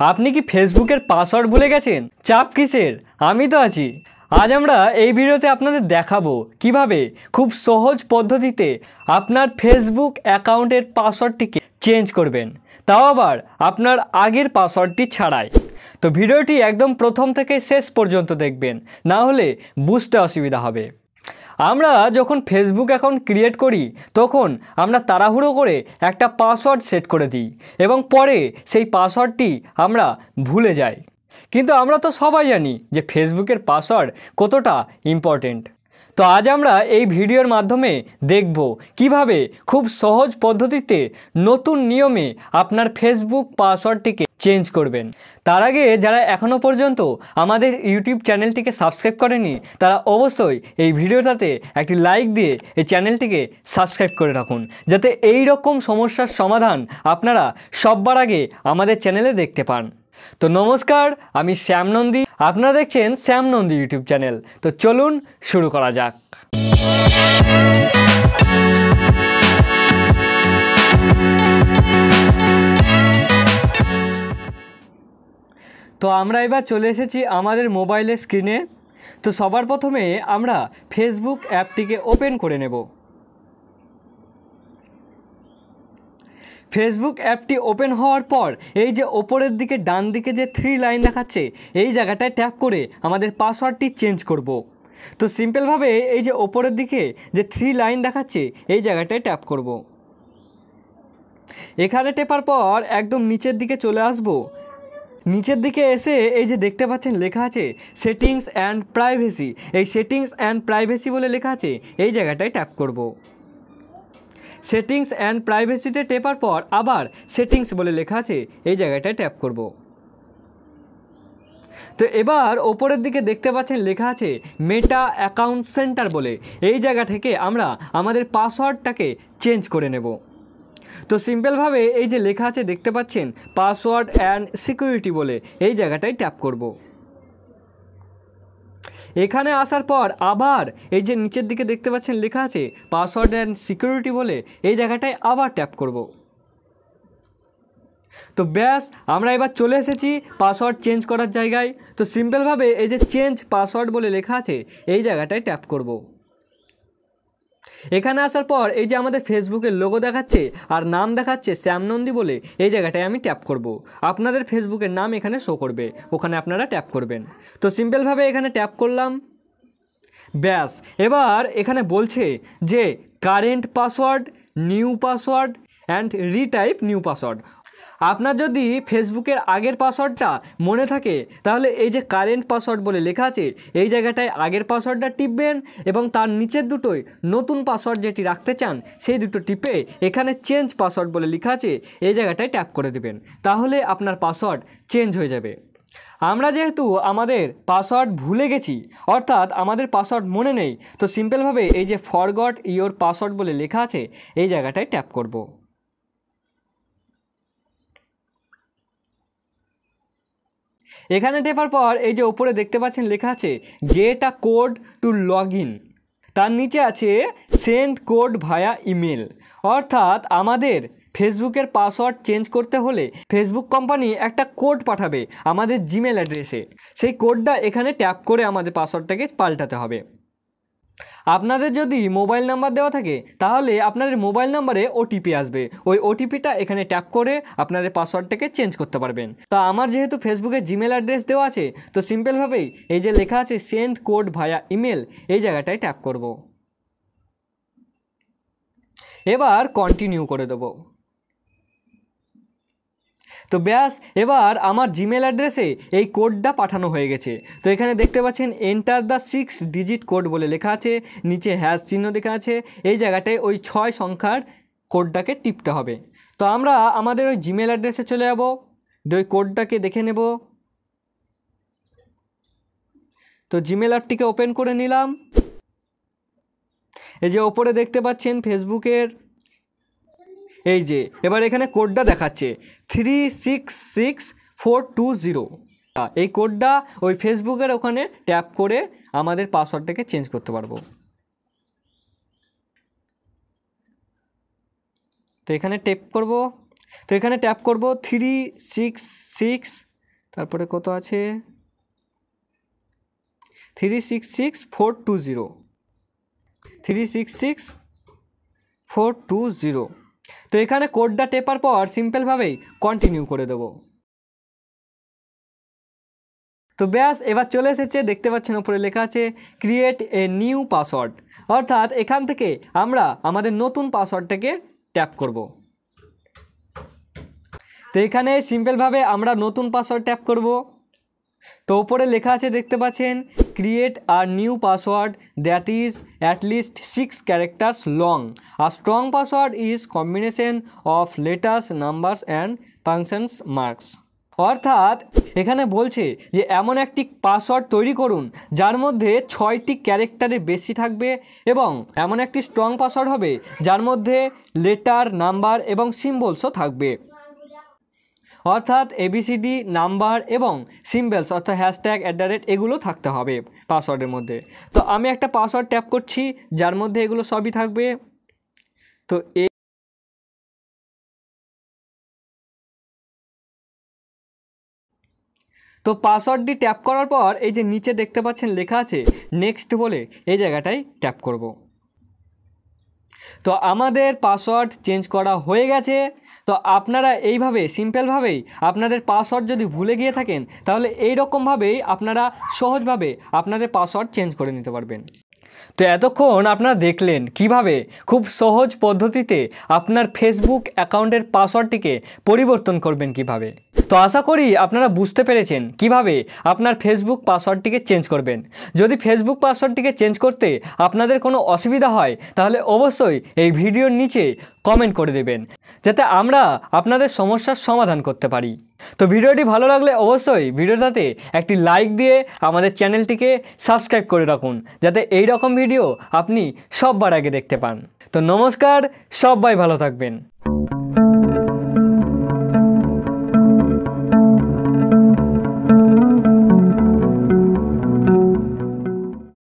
আপনি কি ফেসবুকের পাসওয়ার্ড ভুলে গেছেন? চাপ কিসের, আমি তো আছি। আজ আমরা এই ভিডিওতে আপনাদের দেখাবো কিভাবে খুব সহজ পদ্ধতিতে আপনার ফেসবুক অ্যাকাউন্টের পাসওয়ার্ডটিকে চেঞ্জ করবেন, তাও আবার আপনার আগের পাসওয়ার্ডটি ছাড়াই। তো ভিডিওটি একদম প্রথম থেকে শেষ পর্যন্ত দেখবেন, না হলে বুঝতে অসুবিধা হবে। আমরা যখন ফেসবুক অ্যাকাউন্ট ক্রিয়েট করি তখন আমরা তাড়াহুড়ো করে একটা পাসওয়ার্ড সেট করে দিই এবং পরে সেই পাসওয়ার্ডটি আমরা ভুলে যাই। কিন্তু আমরা তো সবাই জানি যে ফেসবুকের পাসওয়ার্ড কতটা ইম্পর্টেন্ট। তো আজ আমরা এই ভিডিওর মাধ্যমে দেখব কিভাবে খুব সহজ পদ্ধতিতে নতুন নিয়মে আপনার ফেসবুক পাসওয়ার্ডটিকে চেঞ্জ করবেন। তার আগে যারা এখনও পর্যন্ত আমাদের ইউটিউব চ্যানেলটিকে সাবস্ক্রাইব করেনি তারা অবশ্যই এই ভিডিওটাতে একটি লাইক দিয়ে এই চ্যানেলটিকে সাবস্ক্রাইব করে রাখুন, যাতে এই রকম সমস্যার সমাধান আপনারা সবার আগে আমাদের চ্যানেলে দেখতে পান। তো নমস্কার, আমি শ্যাম নন্দী, আপনারা দেখছেন শ্যাম নন্দী ইউটিউব চ্যানেল। তো চলুন শুরু করা যাক। তো আমরা এবার চলে এসেছি আমাদের মোবাইলের স্ক্রিনে। তো সবার প্রথমে আমরা ফেসবুক অ্যাপটিকে ওপেন করে নেব। ফেসবুক অ্যাপটি ওপেন হওয়ার পর এই যে ওপরের দিকে ডান দিকে যে 3 লাইন দেখাচ্ছে এই জায়গাটায় ট্যাপ করে আমাদের পাসওয়ার্ডটি চেঞ্জ করব। তো সিম্পলভাবে এই যে ওপরের দিকে যে 3 লাইন দেখাচ্ছে এই জায়গাটায় ট্যাপ করব। এখানে টেপার পর একদম নিচের দিকে চলে আসব। নিচের দিকে এসে এই যে দেখতে পাচ্ছেন লেখা আছে সেটিংস অ্যান্ড প্রাইভেসি। এই সেটিংস অ্যান্ড প্রাইভেসি বলে লেখা আছে এই জায়গাটায় ট্যাপ করব। সেটিংস অ্যান্ড প্রাইভেসিতে টেপার পর আবার সেটিংস বলে লেখা আছে এই জায়গাটায় ট্যাপ করব। তো এবার ওপরের দিকে দেখতে পাচ্ছেন লেখা আছে মেটা অ্যাকাউন্ট সেন্টার বলে, এই জায়গা থেকে আমরা আমাদের পাসওয়ার্ডটাকে চেঞ্জ করে নেব। তো সিম্পলভাবে এই যে লেখা আছে দেখতে পাচ্ছেন পাসওয়ার্ড অ্যান্ড সিকিউরিটি বলে, এই জায়গাটায় ট্যাপ করব। এখানে আসার পর আবার এই যে নিচের দিকে দেখতে পাচ্ছেন লেখা আছে পাসওয়ার্ড অ্যান্ড সিকিউরিটি বলে, এই জায়গাটায় আবার ট্যাপ করব। তো ব্যাস আমরা এবার চলে এসেছি পাসওয়ার্ড চেঞ্জ করার জায়গায়। তো সিম্পলভাবে এই যে চেঞ্জ পাসওয়ার্ড বলে লেখা আছে এই জায়গাটায় ট্যাপ করব। এখানে আসার পর এই যে আমাদের ফেসবুকের লোগো দেখাচ্ছে আর নাম দেখাচ্ছে শ্যাম নন্দী বলে, এই জায়গাটায় আমি ট্যাপ করব। আপনাদের ফেসবুকের নাম এখানে শো করবে, ওখানে আপনারা ট্যাপ করবেন। তো সিম্পলভাবে এখানে ট্যাপ করলাম, ব্যাস। এবার এখানে বলছে যে current password, new password and retype new password. আপনার যদি ফেসবুকের আগের পাসওয়ার্ডটা মনে থাকে তাহলে এই যে কারেন্ট পাসওয়ার্ড বলে লেখা আছে এই জায়গাটায় আগের পাসওয়ার্ডটা টিপবেন এবং তার নিচের দুটোই নতুন পাসওয়ার্ড যেটি রাখতে চান সেই দুটো টিপে এখানে চেঞ্জ পাসওয়ার্ড বলে লেখা আছে এই জায়গাটায় ট্যাপ করে দেবেন, তাহলে আপনার পাসওয়ার্ড চেঞ্জ হয়ে যাবে। আমরা যেহেতু আমাদের পাসওয়ার্ড ভুলে গেছি, অর্থাৎ আমাদের পাসওয়ার্ড মনে নেই, তো সিম্পলভাবে এই যে ফরগট ইওর পাসওয়ার্ড বলে লেখা আছে এই জায়গাটায় ট্যাপ করব। এখানে টেপার পর এই যে ওপরে দেখতে পাচ্ছেন লেখা আছে get a code to log in, তার নিচে আছে সেন্ড কোড ভায়া ইমেল। অর্থাৎ আমাদের ফেসবুকের পাসওয়ার্ড চেঞ্জ করতে হলে ফেসবুক কোম্পানি একটা কোড পাঠাবে আমাদের জিমেল অ্যাড্রেসে, সেই কোডটা এখানে ট্যাপ করে আমাদের পাসওয়ার্ডটাকে পাল্টাতে হবে। আপনাদের যদি মোবাইল নাম্বার দেওয়া থাকে তাহলে আপনাদের মোবাইল নাম্বারে ওটিপি আসবে, ওই ওটিপিটা এখানে ট্যাপ করে আপনাদের পাসওয়ার্ডটাকে চেঞ্জ করতে পারবেন। তো আমার যেহেতু ফেসবুকে জিমেল অ্যাড্রেস দেওয়া আছে তো সিম্পলভাবেই এই যে লেখা আছে সেন্ড কোড ভায়া ইমেল এই জায়গাটায় ট্যাপ করব। এবার কন্টিনিউ করে দেবো। তো ব্যাস, এবার আমার জিমেল অ্যাড্রেসে এই কোডটা পাঠানো হয়ে গেছে। তো এখানে দেখতে পাচ্ছেন এন্টার দ্য 6 ডিজিট কোড বলে লেখা আছে, নিচে হ্যাশ চিহ্ন দেখা আছে, এই জায়গাটায় ওই 6 সংখ্যার কোডটাকে টিপতে হবে। তো আমরা আমাদের ওই জিমেল অ্যাড্রেসে চলে যাব, ওই কোডটাকে দেখে নেব। তো জিমেল অ্যাপটিকে ওপেন করে নিলাম। এই যে ওপরে দেখতে পাচ্ছেন ফেসবুকের এই যে এবার এখানে কোডটা দেখাচ্ছে 366420, এই কোডটা ওই ফেসবুকের ওখানে ট্যাপ করে আমাদের পাসওয়ার্ডটাকে চেঞ্জ করতে পারবো। তো এখানে ট্যাপ করব 366 তারপরে কত আছে 366420 366420। তো এখানে কোডটা টেপার পর সিম্পলভাবেই কন্টিনিউ করে দেবো। তো ব্যাস এবার চলে এসেছে, দেখতে পাচ্ছেন উপরে লেখা আছে ক্রিয়েট এ নিউ পাসওয়ার্ড, অর্থাৎ এখান থেকে আমরা আমাদের নতুন পাসওয়ার্ডটাকে ট্যাপ করব। তো এখানে সিম্পলভাবে আমরা নতুন পাসওয়ার্ড ট্যাপ করব। তো উপরে লেখা আছে দেখতে পাচ্ছেন create a new password that is at least 6 characters long, a strong password is combination of letters numbers and functions marks. অর্থাৎ এখানে বলছে যে এমন একটি পাসওয়ার্ড তৈরি করুন যার মধ্যে 6টি ক্যারেক্টারের বেশি থাকবে, এবং এমন একটি স্ট্রং পাসওয়ার্ড হবে যার মধ্যে লেটার, নাম্বার এবং সিম্বলসও থাকবে। অর্থাৎ ABCD, নাম্বার এবং সিম্বলস অর্থাৎ হ্যাশট্যাগ, এগুলো থাকতে হবে পাসওয়ার্ডের মধ্যে। তো আমি একটা পাসওয়ার্ড ট্যাপ করছি যার মধ্যে এগুলো সবই থাকবে। তো তো পাসওয়ার্ডটি ট্যাপ করার পর এই যে নিচে দেখতে পাচ্ছেন লেখা আছে নেক্সট বলে, এই জায়গাটায় ট্যাপ করব। তো আমাদের পাসওয়ার্ড চেঞ্জ করা হয়ে গেছে। তো আপনারা এইভাবে সিম্পলভাবেই আপনাদের পাসওয়ার্ড যদি ভুলে গিয়ে থাকেন তাহলে এই রকমভাবেই আপনারা সহজভাবে আপনাদের পাসওয়ার্ড চেঞ্জ করে নিতে পারবেন। তো এতক্ষণ আপনারা দেখলেন কিভাবে খুব সহজ পদ্ধতিতে আপনার ফেসবুক অ্যাকাউন্টের পাসওয়ার্ডটিকে পরিবর্তন করবেন কিভাবে। তো আশা করি আপনারা বুঝতে পেরেছেন কিভাবে আপনার ফেসবুক পাসওয়ার্ডটিকে চেঞ্জ করবেন। যদি ফেসবুক পাসওয়ার্ডটিকে চেঞ্জ করতে আপনাদের কোনো অসুবিধা হয় তাহলে অবশ্যই এই ভিডিওর নিচে কমেন্ট করে দেবেন, যাতে আমরা আপনাদের সমস্যার সমাধান করতে পারি। তো ভিডিওটি ভালো লাগলে অবশ্যই ভিডিওটাতে একটি লাইক দিয়ে আমাদের চ্যানেলটিকে সাবস্ক্রাইব করে রাখুন, যাতে এই রকম ভিডিও আপনি সবার আগে দেখতে পান। তো নমস্কার, সবাই ভালো থাকবেন।